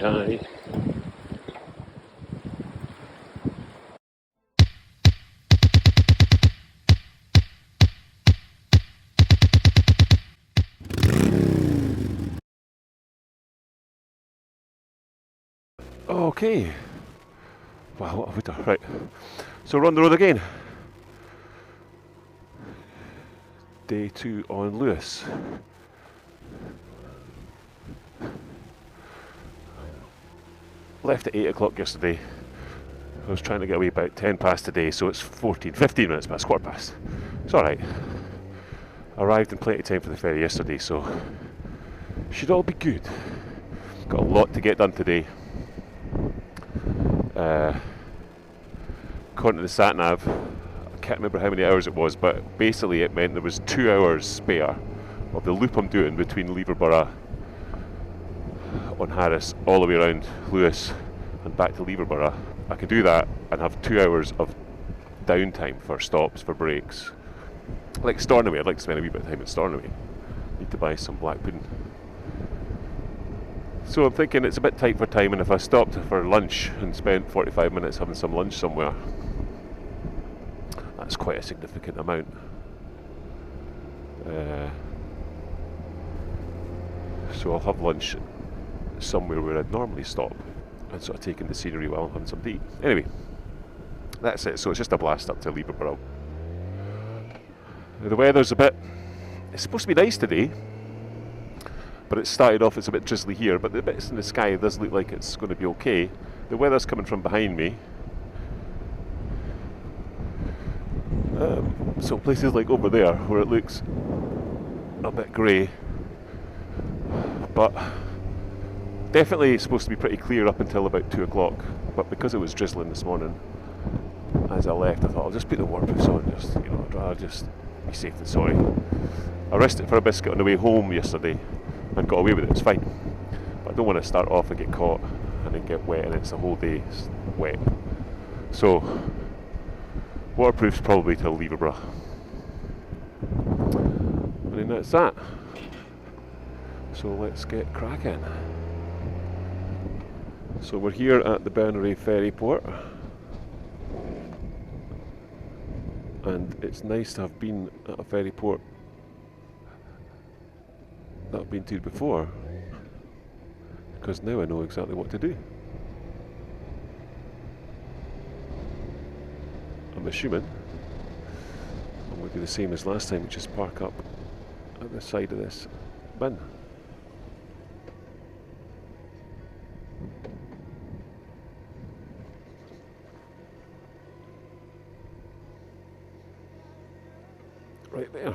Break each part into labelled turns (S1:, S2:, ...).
S1: hi. Okay. Wow, what have we done? Right. So we're on the road again. Day 2 on Lewis. Left at 8 o'clock yesterday. I was trying to get away about 10 past today, so it's 15 minutes past, quarter past. It's alright. Arrived in plenty of time for the ferry yesterday, so should all be good. Got a lot to get done today. According to the sat nav, I can't remember how many hours it was, but basically it meant there was 2 hours spare of the loop I'm doing between Leverborough on Harris all the way around Lewis and back to Leverborough. I can do that and have 2 hours of downtime for stops, for breaks. Like Stornoway, I'd like to spend a wee bit of time at Stornoway. Need to buy some black pudding. So I'm thinking it's a bit tight for time, and if I stopped for lunch and spent 45 minutes having some lunch somewhere, that's quite a significant amount. So I'll have lunch somewhere where I'd normally stop and sort of take in the scenery while I'm having some tea. Anyway, that's it. So it's just a blast up to Leverborough. The weather's it's supposed to be nice today, but it started off, it's a bit drizzly here, but the bits in the sky does look like it's going to be okay. The weather's coming from behind me. So places like over there where it looks a bit grey, but definitely it's supposed to be pretty clear up until about 2 o'clock, but because it was drizzling this morning as I left, I thought I'll just put the waterproofs on, I'd rather just be safe than sorry. I risked it for a biscuit on the way home yesterday and got away with it, it's fine, but I don't want to start off and get caught and then get wet and it's a whole day wet. So waterproof's probably till Leverborough, and then that's that. So let's get cracking. So we're here at the Berneray ferry port, and it's nice to have been at a ferry port that I've been to before, because now I know exactly what to do. I'm assuming I'm going to do the same as last time, which is park up at the side of this bin. Right there.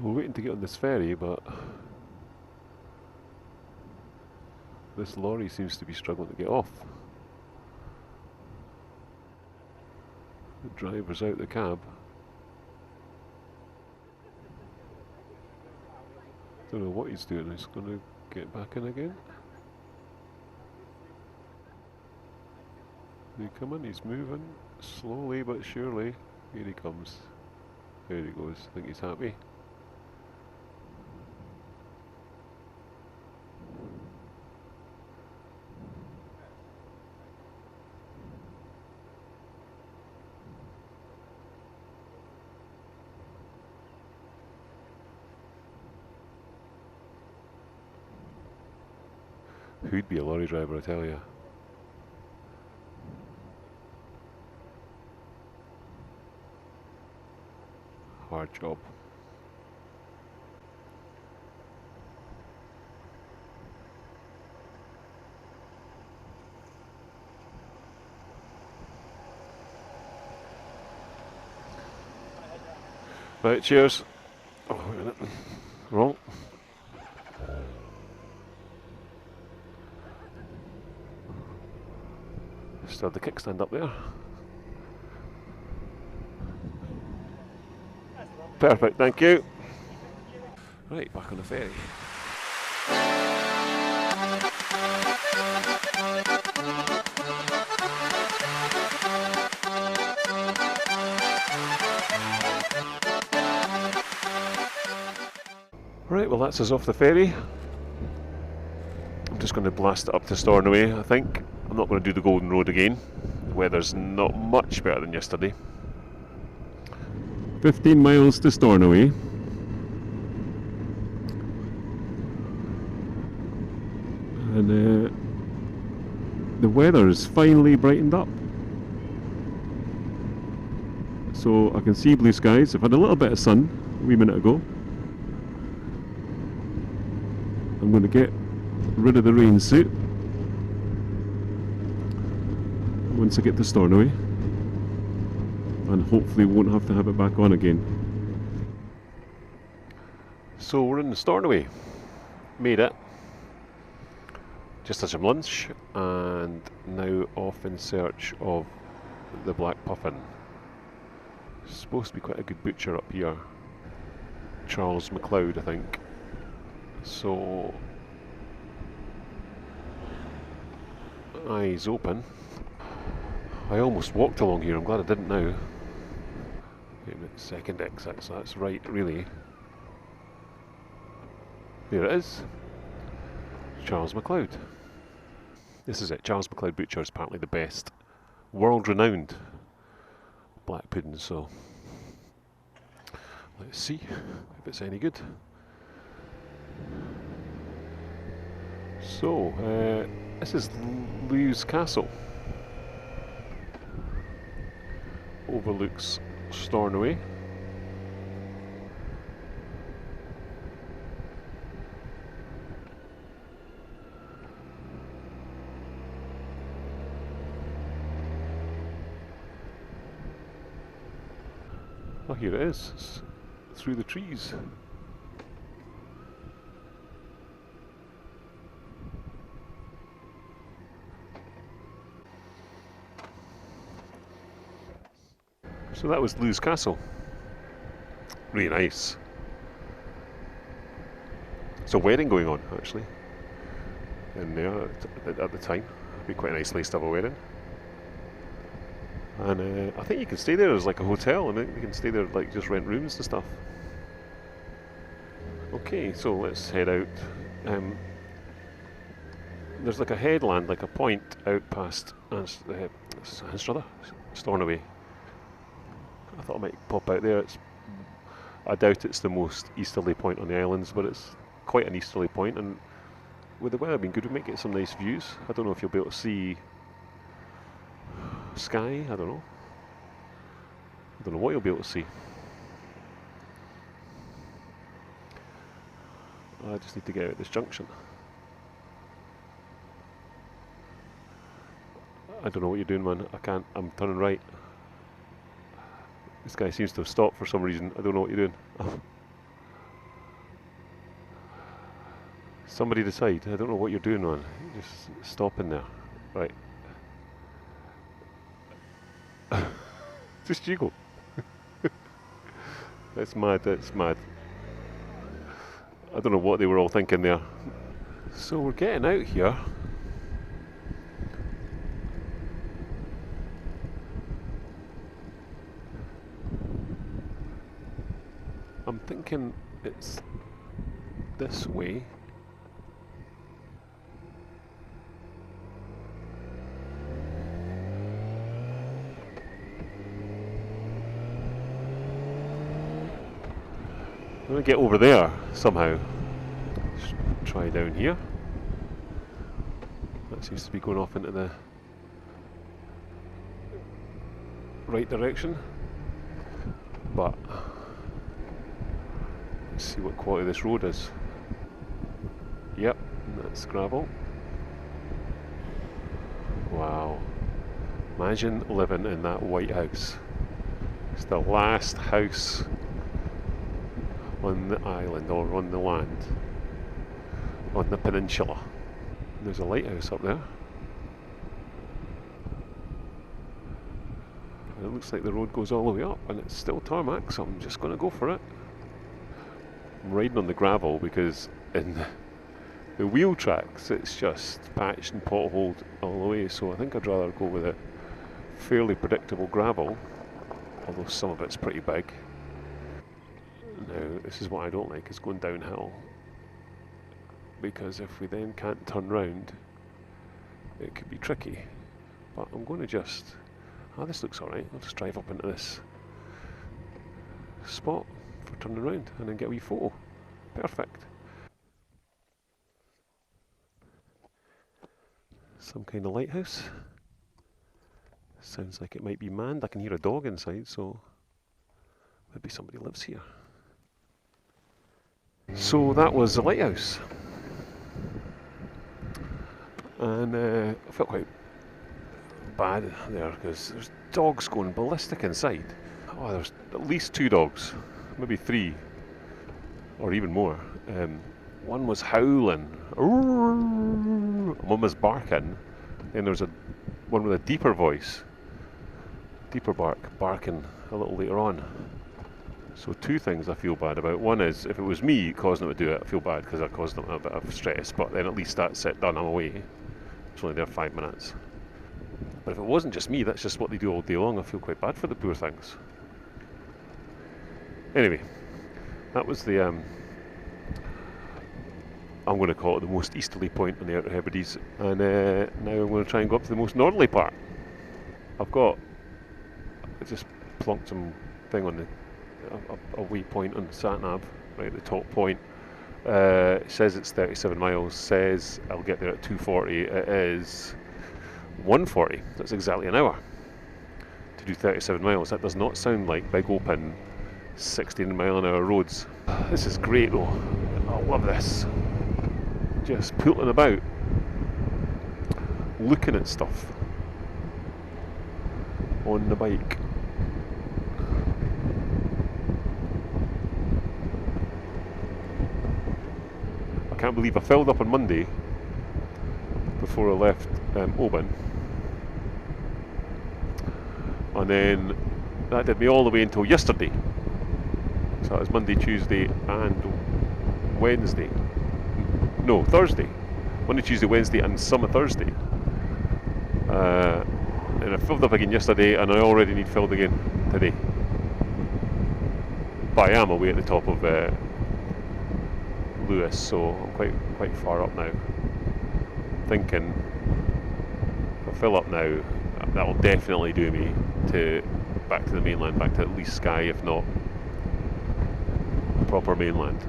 S1: We're waiting to get on this ferry, but this lorry seems to be struggling to get off. The driver's out the cab. Don't know what he's doing. He's going to get back in again. He's coming, he's moving slowly but surely. Here he comes. There he goes. I think he's happy. Who'd be a lorry driver, I tell you. Hard job. Right, cheers. Oh, wait a minute. Wrong. Still have the kickstand up there. Perfect, thank you. Right, back on the ferry. Right, well that's us off the ferry. I'm just going to blast it up to Stornoway, I think. I'm not going to do the Golden Road again. The weather's not much better than yesterday. 15 miles to Stornoway. And the weather's finally brightened up. So I can see blue skies. I've had a little bit of sun a wee minute ago. I'm going to get rid of the rain suit once I get to Stornoway, and hopefully won't have to have it back on again. So we're in Stornoway. Made it. Just had some lunch and now off in search of the black puffin. Supposed to be quite a good butcher up here. Charles MacLeod, I think. So eyes open. I almost walked along here, I'm glad I didn't now. Wait a minute, second exit, so that's right, really. There it is. Charles MacLeod. This is it, Charles MacLeod Butcher is apparently the best, world-renowned black pudding, so let's see if it's any good. So, this is Lewes Castle. Overlooks Stornoway. Oh, here it is. It's through the trees. So that was Lewes Castle. Really nice. It's a wedding going on, actually, in there at the time. It'd be quite a nice place to have a wedding. And I think you can stay there as like a hotel, and you can stay there like just rent rooms and stuff. Okay, so let's head out. There's like a headland, like a point out past Stornoway. I thought I might pop out there. I doubt it's the most easterly point on the islands, but it's quite an easterly point, and with the weather being good, we might get some nice views. I don't know if you'll be able to see sky, I don't know. I don't know what you'll be able to see. I just need to get out this junction. I don't know what you're doing, man. I can't, I'm turning right. This guy seems to have stopped for some reason. I don't know what you're doing. Somebody decide. I don't know what you're doing, man. Just stop in there. Right. Just jiggle. That's mad, that's mad. I don't know what they were all thinking there. So we're getting out here. I'm thinking it's this way. I'm going to get over there somehow. Let's try down here. That seems to be going off into the right direction. But let's see what quality this road is. Yep, that's gravel. Wow. Imagine living in that White House. It's the last house on the island, or on the land, on the peninsula. There's a lighthouse up there. And it looks like the road goes all the way up, and it's still tarmac, so I'm just going to go for it. I'm riding on the gravel because in the wheel tracks it's just patched and potholed all the way, so I think I'd rather go with a fairly predictable gravel, although some of it's pretty big. Now, this is what I don't like, is going downhill. Because if we then can't turn round, it could be tricky. But I'm going to just... this looks alright. I'll just drive up into this spot for turning around and then get a wee photo. Perfect. Some kind of lighthouse. Sounds like it might be manned. I can hear a dog inside, so maybe somebody lives here. So that was the lighthouse. And I felt quite bad there because there's dogs going ballistic inside. Oh, there's at least 2 dogs, maybe 3, or even more. One was howling, one was barking, and there's one with a deeper voice, deeper barking a little later on. So 2 things I feel bad about. One is, if it was me causing them to do it, I feel bad because I caused them a bit of stress, but then at least that's it, done, I'm away. It's only there 5 minutes. But if it wasn't just me, that's just what they do all day long, I feel quite bad for the poor things. Anyway, that was the, I'm going to call it the most easterly point on the Outer Hebrides, and now I'm going to try and go up to the most northerly part. I just plonked some thing on a waypoint on the sat-nav, right at the top point. It says it's 37 miles, says I'll get there at 2:40, it is 1:40, that's exactly an hour to do 37 miles. That does not sound like big open 16 mile an hour roads. This is great though, I love this. Just pulling about, looking at stuff on the bike. I can't believe I filled up on Monday before I left Oban, and then that did me all the way until yesterday. So that was Monday, Tuesday and Wednesday. No, Thursday. Monday, Tuesday, Wednesday and some of Thursday. And I filled up again yesterday, and I already need filled again today. But I am away at the top of Lewis, so I'm quite far up now. Thinking if I fill up now, that will definitely do me back to the mainland, back to at least Skye, if not proper mainland.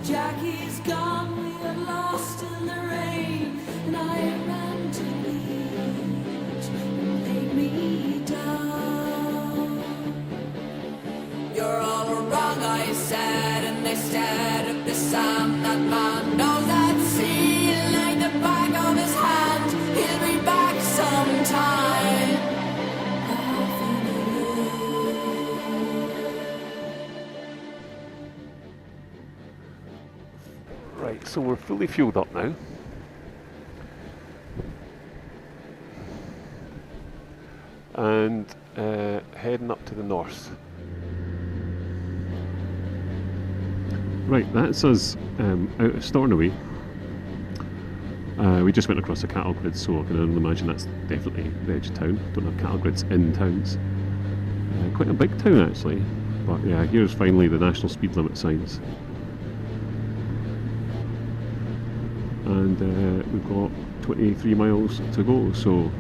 S2: Jackie's gone, we are lost in the rain, and I ran to beach and laid me down. You're all wrong, I said, and they stared at the sand. That man knows that sea like the back of his hand. He'll be back sometime.
S1: Right, so we're fully fueled up now. And heading up to the north. Right, that's us out of Stornoway. We just went across a cattle grid, so I can only imagine that's definitely the edge of town. Don't have cattle grids in towns. Quite a big town actually, but yeah, here's finally the national speed limit signs. And we've got 23 miles to go, so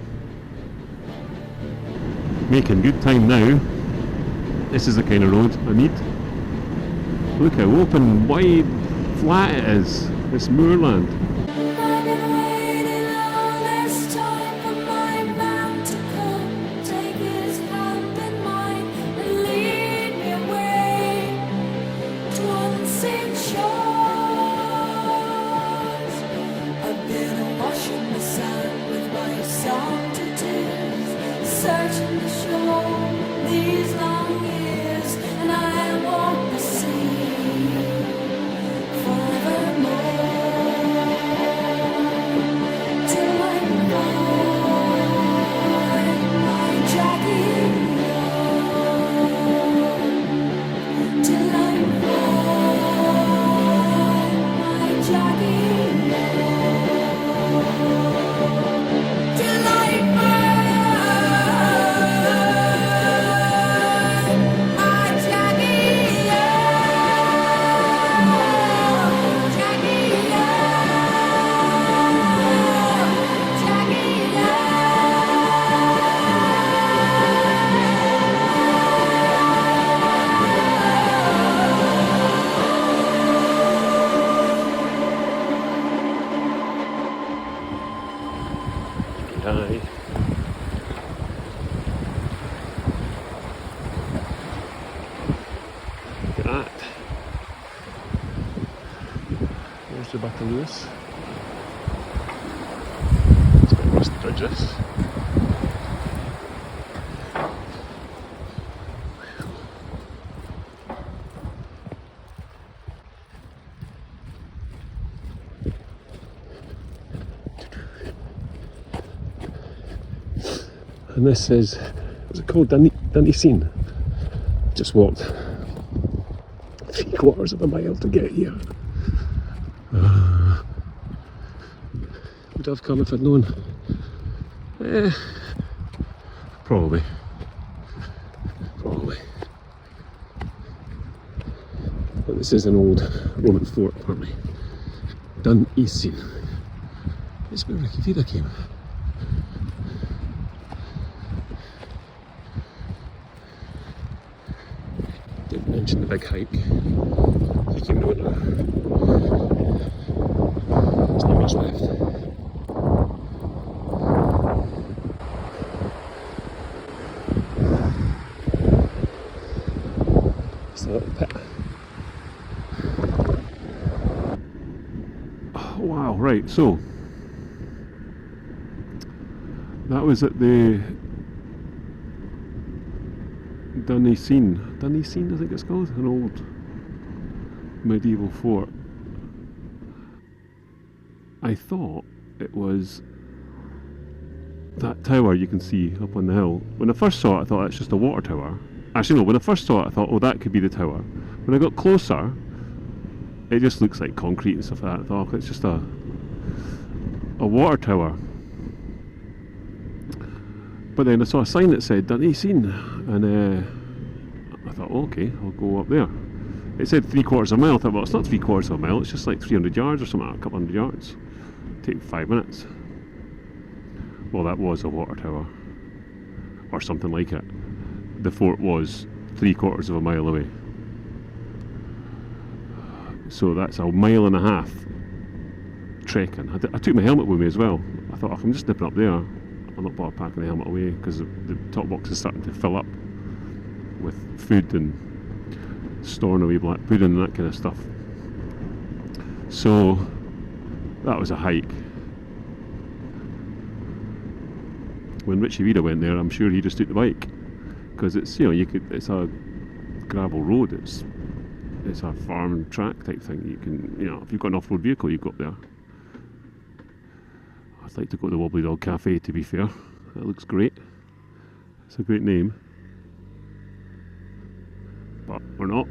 S1: making good time now. This is the kind of road I need. Look how open, wide, flat it is, this moorland.
S2: I've been washing the sand with my searching the shore these long years, and I walk the sea forevermore till I find my jacket, till I find my jacket, till I find my
S1: Aye. Look at that. There's the Battle Lewis. It's a bit rusty bridge, this. And this is, what's it called? Dundee. Just walked 3/4 of a mile to get here. Would have come if I'd known. Probably. But this is an old Roman fort, apparently. Dundee. It's where Ricky Vida came. Didn't mention the big hike. You can know it now. There's not much left. Just a little pit. Oh, wow, right, so that was at the Dundee, I think it's called, an old medieval fort. I thought it was that tower you can see up on the hill. When I first saw it, I thought it's just a water tower. Actually, no, when I first saw it, I thought, oh, that could be the tower. When I got closer, it just looks like concrete and stuff like that. I thought, oh, it's just a water tower. But then I saw a sign that said Dundee, and I thought, oh, okay, I'll go up there. It said 3/4 of a mile. I thought, well, it's not 3/4 of a mile, it's just like 300 yards or something, a couple hundred yards. Take 5 minutes. Well, that was a water tower, or something like it. The fort was 3/4 of a mile away. So that's a mile and a half trekking. I took my helmet with me as well. I thought, oh, I'm just nipping up there. I'll not bother packing the helmet away because the top box is starting to fill up with food and storing away black pudding and that kind of stuff. So that was a hike. When Richie Vida went there, I'm sure he just took the bike because it's, you know, it's a gravel road. It's a farm track type thing. You can, you know, if you've got an off-road vehicle, you go up there. I'd like to go to the Wobbly Dog Cafe, to be fair. That looks great. It's a great name. But we're not,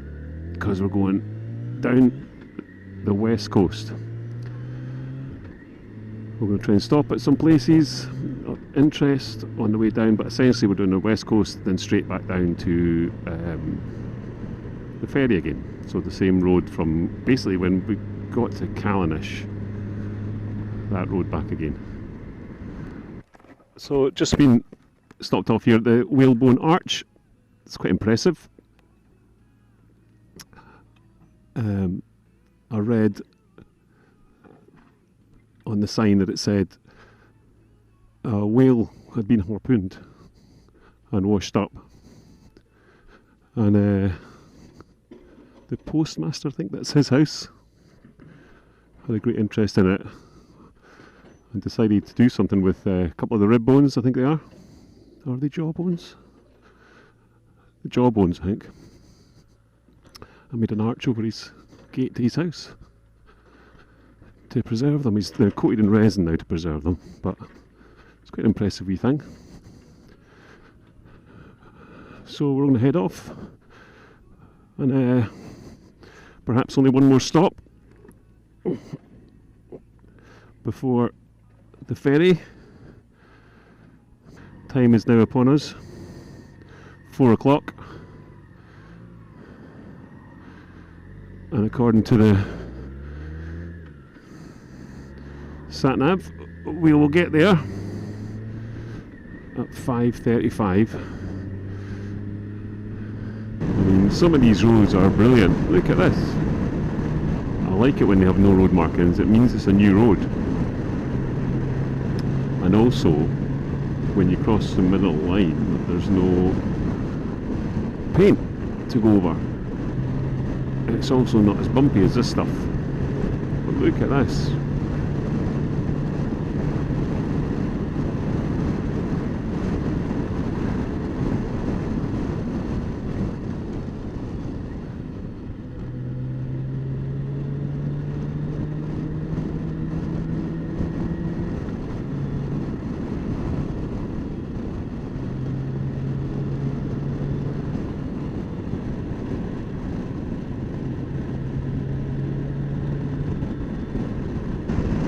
S1: because we're going down the west coast. We're going to try and stop at some places of interest on the way down, but essentially we're doing the west coast, then straight back down to the ferry again. So the same road from basically when we got to Callanish, that road back again. So just been stopped off here at the Whalebone Arch. It's quite impressive. I read on the sign that it said a whale had been harpooned and washed up, and the postmaster, I think that's his house, had a great interest in it and decided to do something with a couple of the rib bones, I think they are, Are they jawbones? The jawbones, I think. I made an arch over his gate to his house to preserve them. They're coated in resin now to preserve them, but it's quite an impressive wee thing. So we're going to head off, and perhaps only one more stop before the ferry. Time is now upon us, 4 o'clock, and according to the sat-nav, we will get there at 5:35. I mean, some of these roads are brilliant. Look at this. I like it when they have no road markings. It means it's a new road. And also, when you cross the middle line, there's no paint to go over. And it's also not as bumpy as this stuff. But look at this.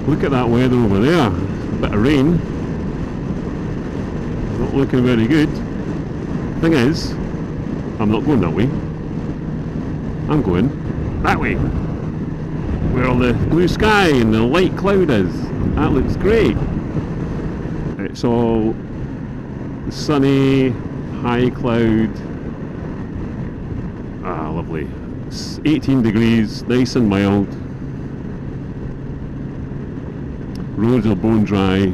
S1: Look at that weather over there. A bit of rain. Not looking very good. Thing is, I'm not going that way. I'm going that way. Where all the blue sky and the light cloud is. That looks great. It's all sunny, high cloud. Ah, lovely. It's 18 degrees, nice and mild. Roads are bone dry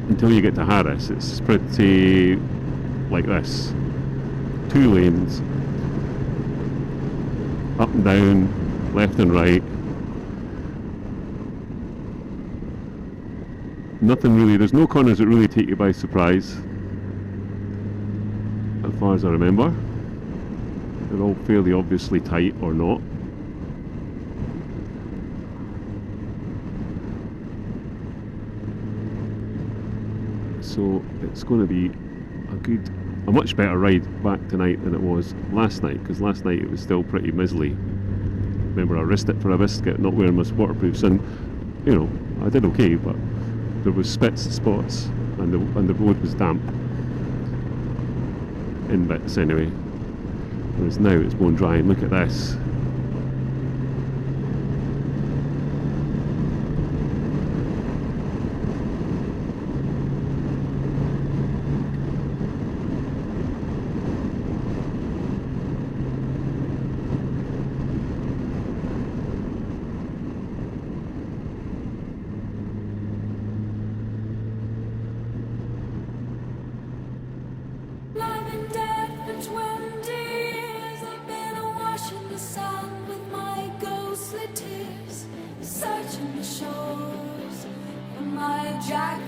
S1: until you get to Harris. It's pretty like this. 2 lanes, up and down, left and right. Nothing really, there's no corners that really take you by surprise, as far as I remember. They're all fairly obviously tight or not. So it's going to be a much better ride back tonight than it was last night, because last night it was still pretty miserly. Remember, I risked it for a biscuit, not wearing my waterproofs, and you know, I did okay, but there was spits and spots, and the road was damp in bits anyway. Whereas now it's bone dry, and look at this.
S2: I've been dead for 20 years. I've been awash in the sand with my ghostly tears, searching the shores for my Jackie.